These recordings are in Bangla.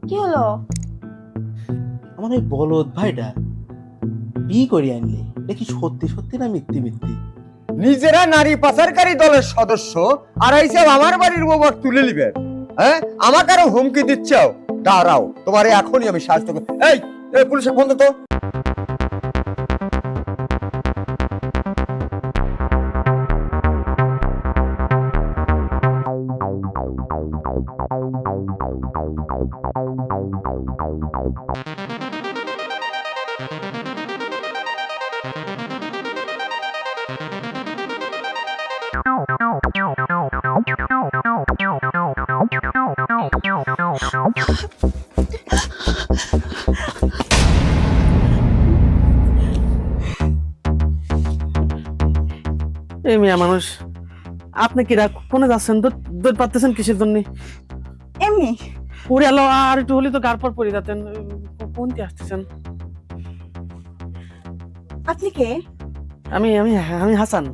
কি হলো? আমার এই বলদ ভাইটা বিয়ে করে আনলে দেখি সত্যি সত্যি না মিথ্যে মিথ্যে। নিজেরা নারী পাচারকারী দলের সদস্য আর এইসব আমার বাড়ির বউবার তুলে নিবে। হ্যাঁ, আমাকে আরো হুমকি দিচ্ছাও? দাঁড়াও, তোমার এখনই আমি সাহায্য করব। এই পুলিশে ফোন দে তো। এই মিয়া মানুষ, আপনি কি কোনে যাচ্ছেন? দৌড় পাচ্ছেন কিসের জন্য? এমনি। ওরে আলো, আর একটু হলে তো গার পর পড়ে যেতেন। কোনটি আসতেছেন? আপনি কে? আমি আমি আমি হাসান।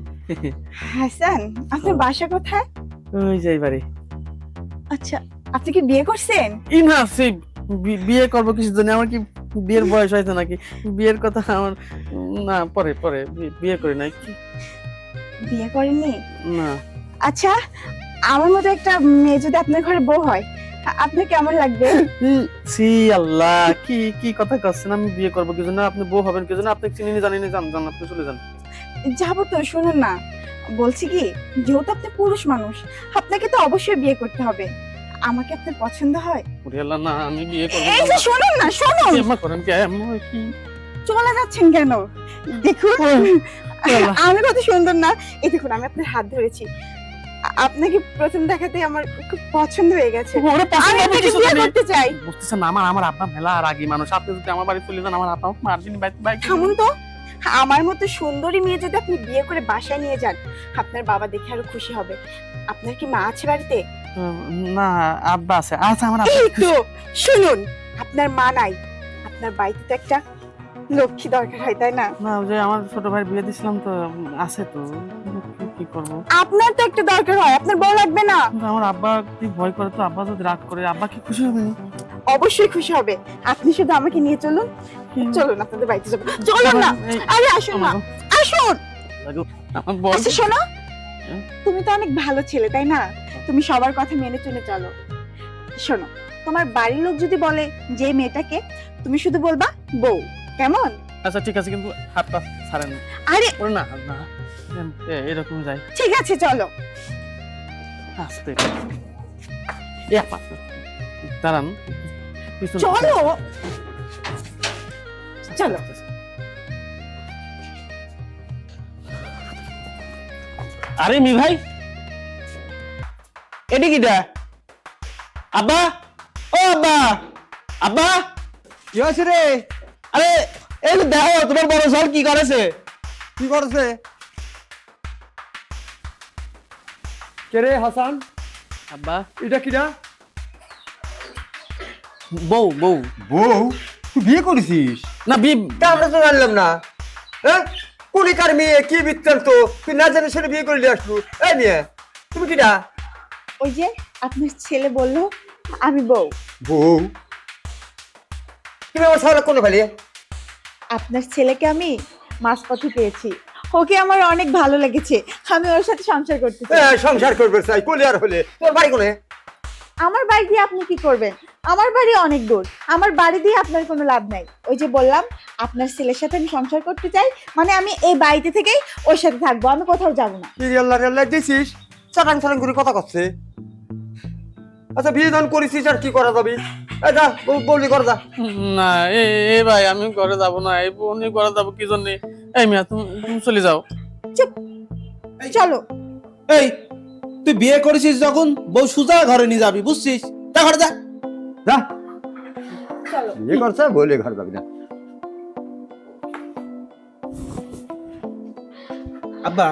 হাসান, আপনার বাসা কোথায়? ওই যে বাড়ি। আচ্ছা, আপনি কি বিয়ে করছেন? না, সেই বিয়ে করবো কিসের জন্য? আমার কি বিয়ের বয়স হয়েছে নাকি? বিয়ের কথা আমার না, পরে পরে বিয়ে করি নাই। বিয়ে করেননি? না। আচ্ছা, আমার মতো একটা মেয়ে যদি আপনার ঘরে বউ হয়, আপনার কেমন লাগবে? সি আল্লাহ, কি কি কথা করছেন? আমি বিয়ে করবো কি জন্য? আপনি বউ হবেন কি জন্য? আপনি চিনি জানি না, জান আপনি চলে যান। যাবো তো, শুনুন না। বলছি কি, যেহেতু আপনি পুরুষ মানুষ, আপনাকে তো অবশ্যই বিয়ে করতে হবে। আমাকে আপনার পছন্দ হয়? ওরে আল্লাহ, না আমি বিয়ে করবো এই যে শুনুন না, শুনুন। না। করেন কি? চলে যাচ্ছেন কেন? দেখুন, আমি কত সুন্দর না? এই দেখুন, আমি আপনার হাত ধরেছি। আপনাকে প্রথম দেখাতেই আমার খুব পছন্দ হয়ে গেছে। আমি আপনাকে বিয়ে করতে চাই। বুঝতেছেন না, আমার আপনা মেলা রাগী মানুষ। আপনি যদি আমার বাড়ি চলে যান, আমার আপনা মার্জিন বাইক। থামুন তো। আমার মতো সুন্দরী মেয়ে যদি আপনি বিয়ে করে বাসায় নিয়ে যান, আপনার বাবা দেখে আরো খুশি হবে। আপনার কি মা আছে বাড়িতে? না, আব্বা আছে। আচ্ছা, আমার এই তো শুনুন, আপনার মা নাই, আপনার বাড়িতে তো একটা লক্ষ্মী দরকার হয়, তাই না? না, ওই যে আমার ছোট ভাই বিয়ে দিছিলাম তো, আছে তো। কি করব? আপনার তো একটা দরকার হয়, আপনার বউ লাগবে না? আমার আব্বা কি ভয় করে তো, আব্বা যদি রাগ করে, আব্বা কি খুশি হবে না? অবশ্যই খুশি হবে। আপনি শুধু আমাকে নিয়ে চলুন। চলুন, আপনাদের বাড়িতে যাবো। চলুন না। আরে আসুন না, আসুন। আচ্ছা শোনো, তুমি তো অনেক ভালো ছেলে, তাই না? তুমি সবার কথা মেনে চলে চলো। শোনো, তোমার বাড়ির লোক যদি বলে যে মেয়েটাকে, তুমি শুধু বলবা বউ। কেমন? আচ্ছা ঠিক আছে, কিন্তু হাতটা ছাড়েন না। আরে ওরে না না, এরকম যাই। ঠিক আছে, চলো। আস্তে দাঁড়ান, চলো চলো। আরে মি ভাই, এটি কিটা? আব্বা, ও আব্বা, আব্বা কি হয়েছে রে? আরে এই দেখো, তোমার বড় ঝড় কি করেছে? কি করছে? কে রে হাসান? আব্বা, এটা কিরা? বউ। বউ? তুই বিয়ে করেছিস? না বিয়ে, আমরা তো জানলাম না। হ্যাঁ, কুলিকার মেয়ে, কি বৃত্তান্ত? তুই না জানিস সেটা বিয়ে করে নিয়ে আসলু। এই মেয়ে, তুমি কিরা? ওই যে আপনার ছেলে বললো আমি বউ। বউ? তুমি আমার সারা কোনো ফেলিয়ে? আপনার ছেলেকে আমি মাঝপথে পেয়েছি, ওকে আমার অনেক ভালো লেগেছে, আমি ওর সাথে সংসার করতে চাই। সংসার করবে চাই, কলিয়ার হলে তোর বাড়ি কোনে? আমার বাড়ি দিয়ে আপনি কি করবেন? আমার বাড়ি অনেক দূর, আমার বাড়ি দিয়ে আপনার কোনো লাভ নাই। ওই যে বললাম, আপনার ছেলের সাথে আমি সংসার করতে চাই, মানে আমি এই বাড়িতে থেকেই ওর সাথে থাকবো, আমি কোথাও যাবো না। আল্লাহ দিছিস, চাটাং চাটাং করে কথা করছে। আচ্ছা, বিয়ে দান করেছিস, আর কি করা যাবি? যা বললি কর, যা। না এ ভাই, আমি ঘরে যাব না। এই বোন ঘরে যাব কি জন্য? এই মিয়া, তুমি চলে যাও। চুপ, চলো। এই, তুই বিয়ে করেছিস যখন, বউ সুজা ঘরে নিয়ে যাবি, বুঝছিস? তা ঘরে যা। যা, চলো। বিয়ে করছে বলে ঘর যাবি না। আব্বা,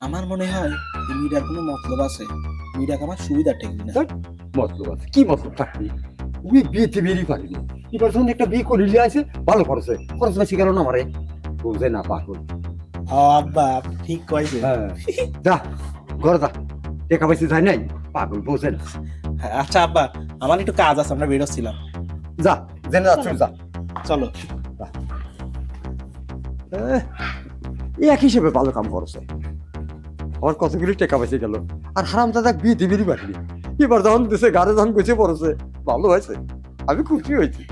আমার মনে হয় এই মেয়েটার কোনো মতলব আছে। মেয়েটাকে আমার সুবিধা ঠেকবি না। মতলব আছে? কি মতলব থাকবি? তুই বিয়েতে বেরিয়ে পারিনি, এবার যখন একটা বিয়ে করে নিয়ে আসে, ভালো খরচে খরচ বেশি গেল না আমারে, বুঝে না পাগল। আব্বা ঠিক কইছে। হ্যাঁ, যা ঘরে যা, টাকা পয়সা যায় নাই, পাগল বোঝেন। হ্যাঁ, আচ্ছা আব্বা, আমার একটু কাজ আছে, আমরা বেরোচ্ছিলাম। যা, জেনে যাচ্ছ যা। চলো। এক হিসেবে ভালো কাম করছে, আমার কতগুলি টাকা পয়সা গেল, আর হারাম দাদা বিয়ে দিবিরই পারিনি। এবার যখন দেশে গাড়ি যখন গুছিয়ে পড়েছে, ভালো হয়েছে, আমি খুশি হয়েছি।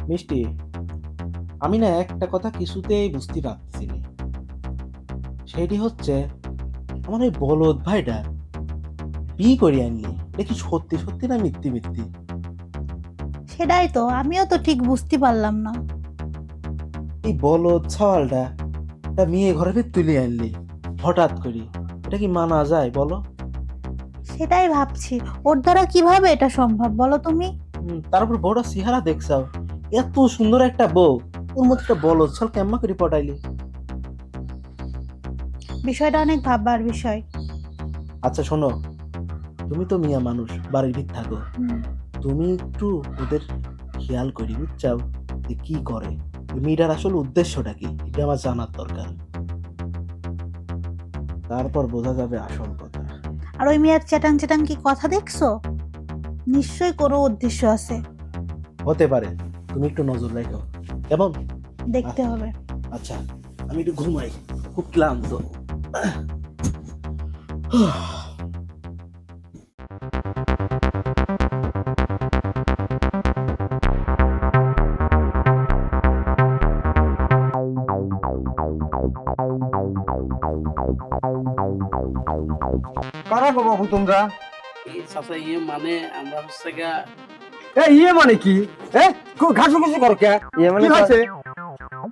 মিষ্টি, আমি না একটা কথা কিছুতেই বুঝতে পারছি না, সেটি হচ্ছে আমার ওই বলদ ভাইটা বিয়ে করে আনলি, দেখি সত্যি সত্যি না মিথ্যে মিথ্যে। সেটাই তো আমিও তো ঠিক বুঝতে পারলাম না। এই বলদ ছাওয়ালটা একটা মেয়ে ঘরে ফের তুলে আনলি হঠাৎ করে, এটা কি মানা যায় বলো? সেটাই ভাবছি, ওর দ্বারা কিভাবে এটা সম্ভব বলো তুমি? তারপর বড় চেহারা দেখছাও, এত সুন্দর একটা বউ, ওর মধ্যে একটা বলদ ছাল কেমন করে পটাইলি? বিষয়টা অনেক ভাববার বিষয়। আচ্ছা শোনো, তুমি তো মিয়া মানুষ, বাড়ির ভিত থাকো, তুমি একটু ওদের খেয়াল করি, বুঝছাও যে কি করে, মেয়েটার আসলে উদ্দেশ্যটা কি, এটা আমার জানার দরকার, তারপর বোঝা যাবে আসল কথা। আর ওই মেয়ের চ্যাটাং চ্যাটাং কি কথা দেখছো? নিশ্চয়ই কোনো উদ্দেশ্য আছে, হতে পারে, তুমি একটু নজর রাখো কেমন? দেখতে হবে। আচ্ছা, আমি একটু ঘুমাই, খুব ক্লান্ত। কারা গো বাবু তোমরা? চাচা ইয়ে মানে আমরা হচ্ছে গা ইয়ে মানে কি? ঘাসু ঘাসু করো কে? ইয়ে মানে কি হয়েছে?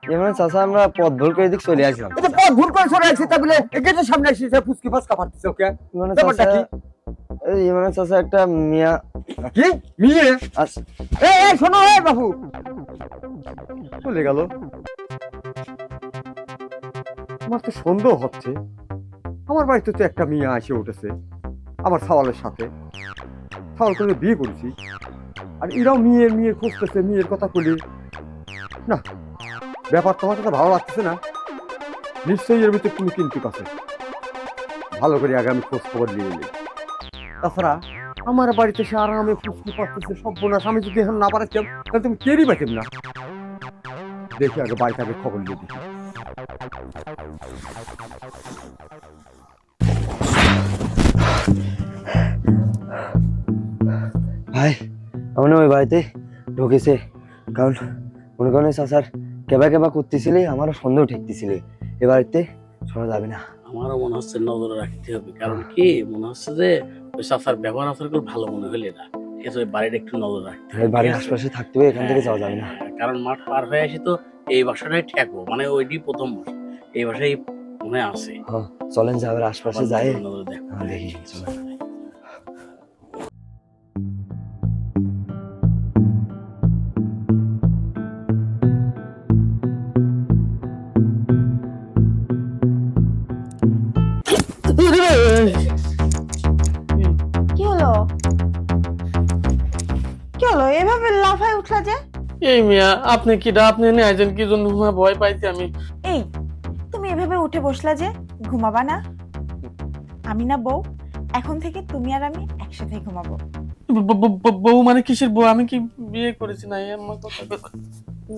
ইয়ে মানে চাচা আমরা পথ ভুল করে দিক চলে আসলাম। এটা পথ ভুল করে চলে আসছে, তা বলে গেটের সামনে এসে ফুসকি ফাসকা পারতেছে ওকে? মানে ব্যাপারটা চাচা কি? ইয়ে মানে চাচা একটা মিয়া কি মেয়ে? আচ্ছা শোনো বাবু, চলে গেল। আমার তো সন্দেহ হচ্ছে, আমার বাড়িতে তো একটা মেয়ে এসে উঠেছে আমার সাওয়ালের সাথে, সাওয়াল করে বিয়ে করেছি, আর এরাও মেয়ে খুঁজতেছে, মেয়ের কথা বলি না। ব্যাপার তোমার কাছে ভালো লাগতেছে না? নিশ্চয়ই এর ভিতরে তুমি কিন্তু আছে, ভালো করে আগে আমি খোঁজ খবর নিয়ে নিই। তাছাড়া আমার বাড়িতে সে আরামে ফুসকি পাচ্ছে, সব বোনাস, আমি যদি এখন না পারতাম তাহলে তুমি কেরই পাইতাম না। দেখি আগে বাড়িতে আগে খবর নিয়ে দেখি। ভাই আমি ওই বাড়িতে ঢুকেছে, কারণ মনে করেন চাচার কেবা কেবা করতেছিলে, আমারও সন্দেহ ঠেকতেছিলে, এ বাড়িতে শোনা যাবে না। আমারও মনে হচ্ছে নজরে রাখতে হবে, কারণ কি মনে হচ্ছে যে ওই চাচার ব্যবহার আচরণ করে ভালো মনে হলে না, ঠিক আছে? ওই বাড়িটা একটু নজর রাখতে হবে, এই বাড়ির ঠিক আছে? আশপাশে থাকতে হবে, এখান থেকে যাওয়া যাবে না। কারণ মাঠ পার হয়ে আসি তো এই বাসাটাই ঠেকবো, মানে ওইটি প্রথম বাসা, এই বাসায় মনে আছে। হ্যাঁ চলেন যাবে, আশপাশে যাই নজর দেখো। দেখি চলেন। কি হলো? কি হলো এভাবে লাফায় উঠলা যে? এই মিয়া আপনি কিডা, আপনি নিয়ে আইছেন কি জন্য? ভয় পাইছি আমি। এই তুমি এভাবে উঠে বসলা যে, ঘুমাবা না? আমি না বউ, এখন থেকে তুমি আর আমি একসাথে ঘুমাবো। বউ মানে কিসের বউ? আমি কি বিয়ে করেছি না? আমার কথা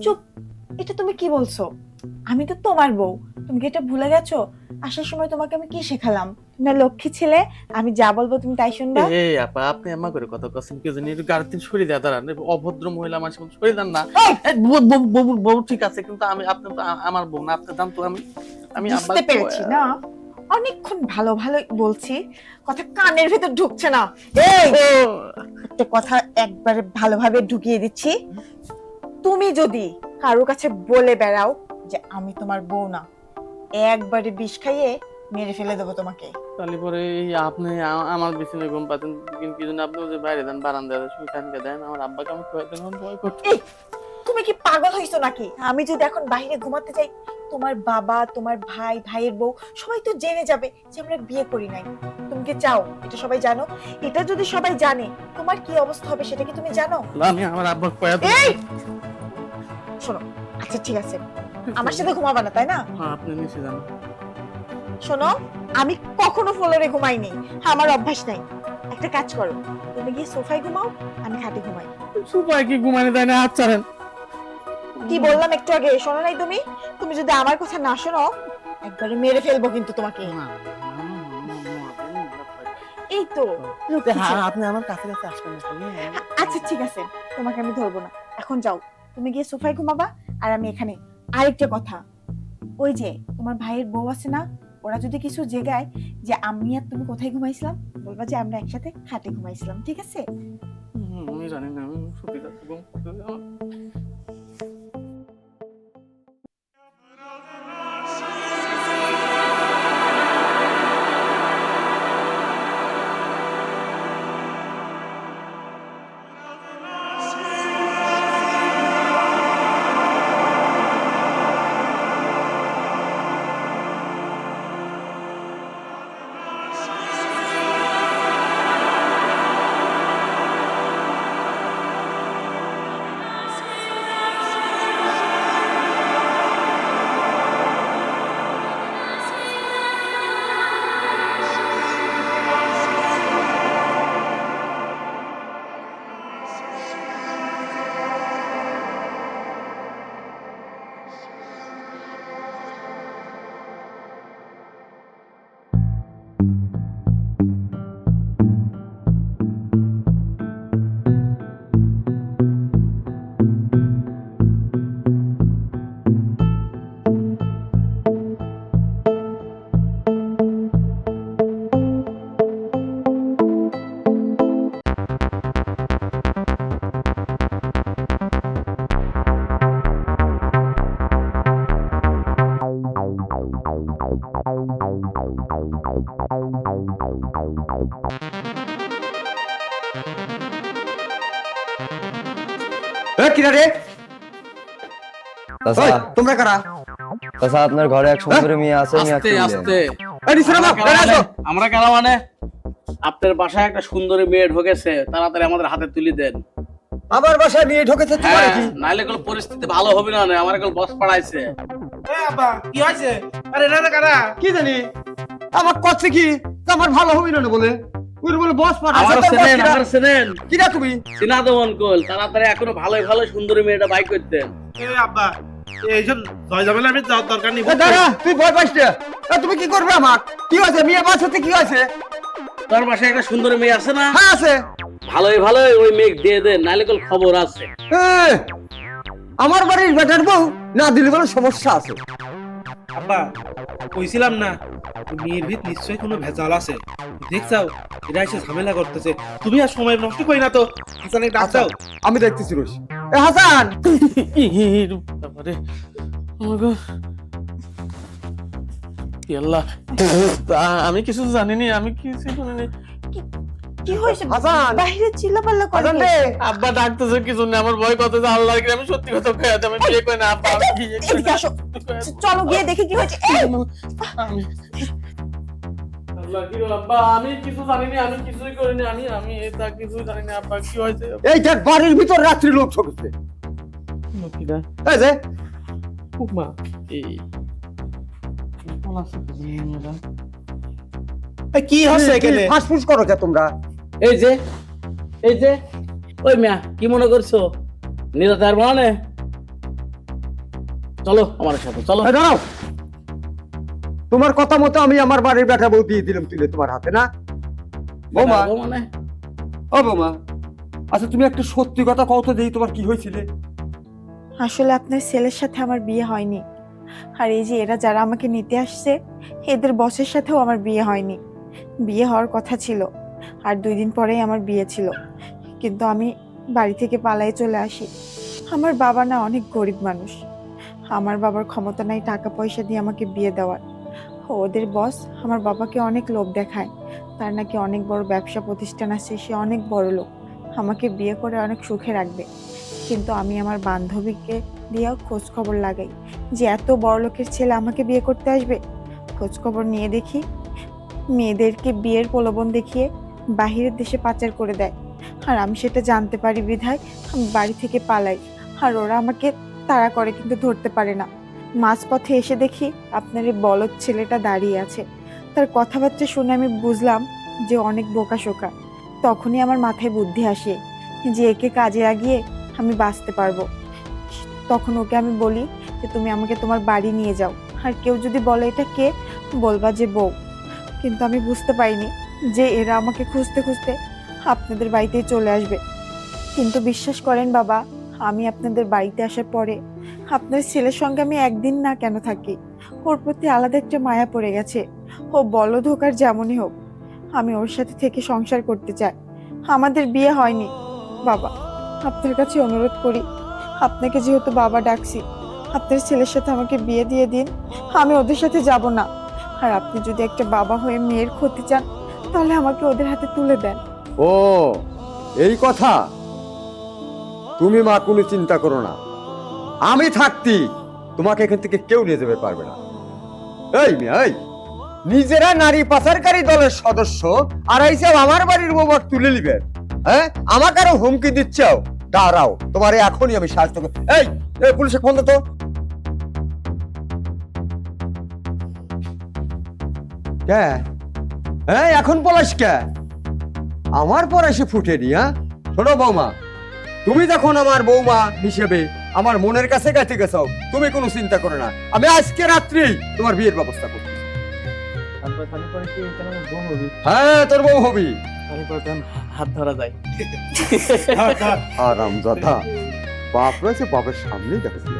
চুপ, এটা তুমি কি বলছো? আমি তো তোমার বউ, তুমি কি এটা ভুলে গেছো? আসার সময় তোমাকে আমি কি শেখালাম? তুমি না লক্ষ্মী ছেলে, আমি যা বলবো তুমি তাই শুনবা। এই আপা, আপনি আমার করে কথা কছেন কি জানি? একটু গাড়িতে সরিয়ে দেয়, দাঁড়ান। অভদ্র মহিলা মানুষ সরিয়ে দেন না। বউ ঠিক আছে, কিন্তু আমি, আপনি তো আমার বউ না, আপনি জান তো। আমি বুঝতে পেরেছি না, অনেকক্ষণ ভালো ভালো বলছি, কথা কানের ভিতর ঢুকছে না। এই একটা কথা একবারে ভালোভাবে ঢুকিয়ে দিচ্ছি, তুমি যদি কারোর কাছে বলে বেড়াও যে আমি তোমার বউ না, একবারে বিষ খাইয়ে মেরে ফেলে দেবো তোমাকে। তাহলে পরে এই আপনি আমার বিছানে ঘুম পাতেন, কিন্তু জন্য আপনি যে বাইরে দেন, বারান্দায় শুয়ে থানকে দেন, আমার আব্বাকে আমি খুঁজে দেন, ভয় করতে। এই তুমি কি পাগল হইছো নাকি? আমি যদি এখন বাইরে ঘুমাতে যাই, তোমার বাবা, তোমার ভাই, ভাইয়ের বউ সবাই তো জেনে যাবে যে আমরা বিয়ে করি নাই। তুমি কি চাও এটা সবাই জানো? এটা যদি সবাই জানে তোমার কি অবস্থা হবে সেটা কি তুমি জানো? না, আমি আমার আব্বা খুঁজে দেন। এই শোনো, আচ্ছা ঠিক আছে, আমার সাথে ঘুমাবা না তাই না? আপনি নিচে যান। শোনো, আমি কখনো ফ্লোরে ঘুমাইনি, আমার অভ্যাস নাই। একটা কাজ করো, তুমি গিয়ে সোফায় ঘুমাও, আমি খাটে ঘুমাই। সুপায় কি ঘুমানো দেয় না, হাত ছাড়েন। কি বললাম একটু আগে, শোনো নাই তুমি? তুমি যদি আমার কথা না শোনো, একবারে মেরে ফেলবো কিন্তু তোমাকে। এই তো লক্ষ্মী ছেলে। আপনি আমার কাছে কাছে আসবেন না। আচ্ছা ঠিক আছে, তোমাকে আমি ধরবো না। এখন যাও, তুমি গিয়ে সোফায় ঘুমাবা, আর আমি এখানে। আরেকটা কথা, ওই যে তোমার ভাইয়ের বউ আছে না, ওরা যদি কিছু জেগায় যে আমি আর তুমি কোথায় ঘুমাইছিলাম, বলবা যে আমরা একসাথে খাটে ঘুমাইছিলাম, ঠিক আছে? আমি জানি না, আমি সত্যি কথা বলবো। কিনা রে? চাচা, ওই, তোমরা কারা? চাচা আপনার ঘরে এক সুন্দরী মেয়ে আছে, আস্তে আস্তে। এই নিচে নামো, এখানে আসো। আমরা কারা মানে? আপনার বাসায় একটা সুন্দরী মেয়ে ঢুকেছে, তাড়াতাড়ি আমাদের হাতে তুলে দেন। আমার বাসায় মেয়ে ঢুকেছে, তোমার হ্যাঁ, কি? নাইলে কোনো পরিস্থিতি ভালো হবে না। আমার এখন বস পাড়াইছে। কি হয়েছে? আরে না না কারা? কি জানি আমার কচ্ছে কি যে আমার ভালো হবে না বলে ওই বলে বস আমার চেনেন, আমার চেনেন। কিরা তুমি? চিনা দেবন কল, তাড়াতাড়ি এখনো ভালোই ভালো সুন্দরী মেয়েটা বাই করতেন। আব্বা এইসব জয় ঝামেলা আমি দরকার নেই। দাঁড়া, তুই ভয় পাইস না। তুমি কি করবে আমার? কি হয়েছে? মেয়ে বাস হতে কি হয়েছে? তার বাসায় একটা সুন্দরী মেয়ে আছে না? হ্যাঁ আছে। ভালোই ভালোই ওই মেয়ে দিয়ে দেন, নাইলে কল খবর আছে। আমার বাড়ির বেটার বউ না দিলে বলে সমস্যা আছে। আব্বা কইছিলাম না, মেয়ের ভিত নিশ্চয়ই কোনো ভেজাল আছে। দেখছাও এরা এসে ঝামেলা করতেছে। তুমি আর সময় নষ্ট করি না তো, হাসানে ডাক আচ্ছা, দাও। আমি দেখতেছি রোজ। এ হাসান, তারপরে আল্লাহ, আমি কিছু জানিনি, আমি কিছু জানিনি। কি হয়েছে? হাসান, বাইরে চিল্লাপাল্লা করে হাসান কে? রে। আব্বা ডাকতেছে কিছু না, আমার ভয় কত যে আল্লাহ, আমি সত্যি কথা কই আছি, আমি বিয়ে করি না আব্বা, আমি বিয়ে করি এদিকে না। আসো, চলো গিয়ে দেখি কি হয়েছে। এই, আমি আল্লাহ, কি হলো আব্বা? আমি কিছু জানিনি, আমি কিছুই করিনি, আমি এটা কিছু জানিনি আব্বা, কি হয়েছে? এই দেখ বাড়ির ভিতর রাত্রি লোক ঢুকেছে। লক্ষ্মীরা, এই যে মা, এই কোন আছে মেয়েরা? কি হচ্ছে এখানে? ফাঁসফুস করো কে তোমরা? এই যে ওই মিয়া, কি মনে করছো নিরাতার মানে? চলো আমার সাথে চলো। এই দাঁড়াও, তোমার কথা মতো আমি আমার বাড়ির বেটা বউ দিয়ে দিলাম তুলে তোমার হাতে না? বৌমা, মানে ও বৌমা, আচ্ছা তুমি একটা সত্যি কথা কও তো, দেখি তোমার কি হয়েছিল? আসলে আপনার ছেলের সাথে আমার বিয়ে হয়নি, আর এই যে এরা যারা আমাকে নিতে আসছে, এদের বসের সাথেও আমার বিয়ে হয়নি। বিয়ে হওয়ার কথা ছিল, আর 2 দিন পরেই আমার বিয়ে ছিল, কিন্তু আমি বাড়ি থেকে পালাই চলে আসি। আমার বাবা না অনেক গরিব মানুষ, আমার বাবার ক্ষমতা নাই টাকা পয়সা দিয়ে আমাকে বিয়ে দেওয়ার। ওদের বস আমার বাবাকে অনেক লোভ দেখায়, তার নাকি অনেক বড় ব্যবসা প্রতিষ্ঠান আছে, সে অনেক বড় লোক, আমাকে বিয়ে করে অনেক সুখে রাখবে। কিন্তু আমি আমার বান্ধবীকে দিয়েও খোঁজ খবর লাগাই যে এত বড় লোকের ছেলে আমাকে বিয়ে করতে আসবে। খোঁজ খবর নিয়ে দেখি মেয়েদেরকে বিয়ের প্রলোভন দেখিয়ে বাহিরের দেশে পাচার করে দেয়, আর আমি সেটা জানতে পারি বিধায় আমি বাড়ি থেকে পালাই, আর ওরা আমাকে তাড়া করে কিন্তু ধরতে পারে না। মাঝপথে এসে দেখি আপনার এই বলদ ছেলেটা দাঁড়িয়ে আছে। তার কথাবার্তা শুনে আমি বুঝলাম যে অনেক বোকাশোকা। তখনই আমার মাথায় বুদ্ধি আসে যে একে কাজে লাগিয়ে আমি বাঁচতে পারবো। তখন ওকে আমি বলি যে তুমি আমাকে তোমার বাড়ি নিয়ে যাও, আর কেউ যদি বলে এটা কে, বলবা যে বউ। কিন্তু আমি বুঝতে পারিনি যে এরা আমাকে খুঁজতে খুঁজতে আপনাদের বাড়িতেই চলে আসবে। কিন্তু বিশ্বাস করেন বাবা, আমি আপনাদের বাড়িতে আসার পরে আপনার ছেলের সঙ্গে আমি একদিন না কেন থাকি, ওর প্রতি আলাদা একটা মায়া পড়ে গেছে। ও বলদ হোক আর যেমনই হোক, আমি ওর সাথে থেকে সংসার করতে চাই। আমাদের বিয়ে হয়নি বাবা, আপনার কাছে অনুরোধ করি, আপনাকে যেহেতু বাবা ডাকছি, আপনার ছেলের সাথে আমাকে বিয়ে দিয়ে দিন। আমি ওদের সাথে যাব না। আর আপনি যদি একটা বাবা হয়ে মেয়ের ক্ষতি চান, তাহলে আমাকে ওদের হাতে তুলে দেন। ও এই কথা, তুমি মা কোনো চিন্তা করো না, আমি থাকতি তোমাকে এখান থেকে কেউ নিয়ে যেতে পারবে না। এই মেয়ে, এই নিজেরা নারী পাচারকারী দলের সদস্য আর এইসব আমার বাড়ির বউমার তুলে নিবে, হ্যাঁ? আমাকে আরো হুমকি দিচ্ছাও, দাঁড়াও তোমার এখনই আমি সাহায্য করব। এই পুলিশে ফোন তো। কে? এই এখন পলাশ কে? আমার পর এসে ফুটেনি, হ্যাঁ? শোনো বৌমা, তুমি যখন আমার বৌমা হিসেবে আমার মনের কাছে গেছে গেছো, তুমি কোনো চিন্তা করো না, আমি আজকে রাত্রেই তোমার বিয়ের ব্যবস্থা করব। হ্যাঁ তোর বউ হবি। হাত ধরা যায়। আরাম দাদা, বাপ রয়েছে, বাপের সামনেই দেখেছিল।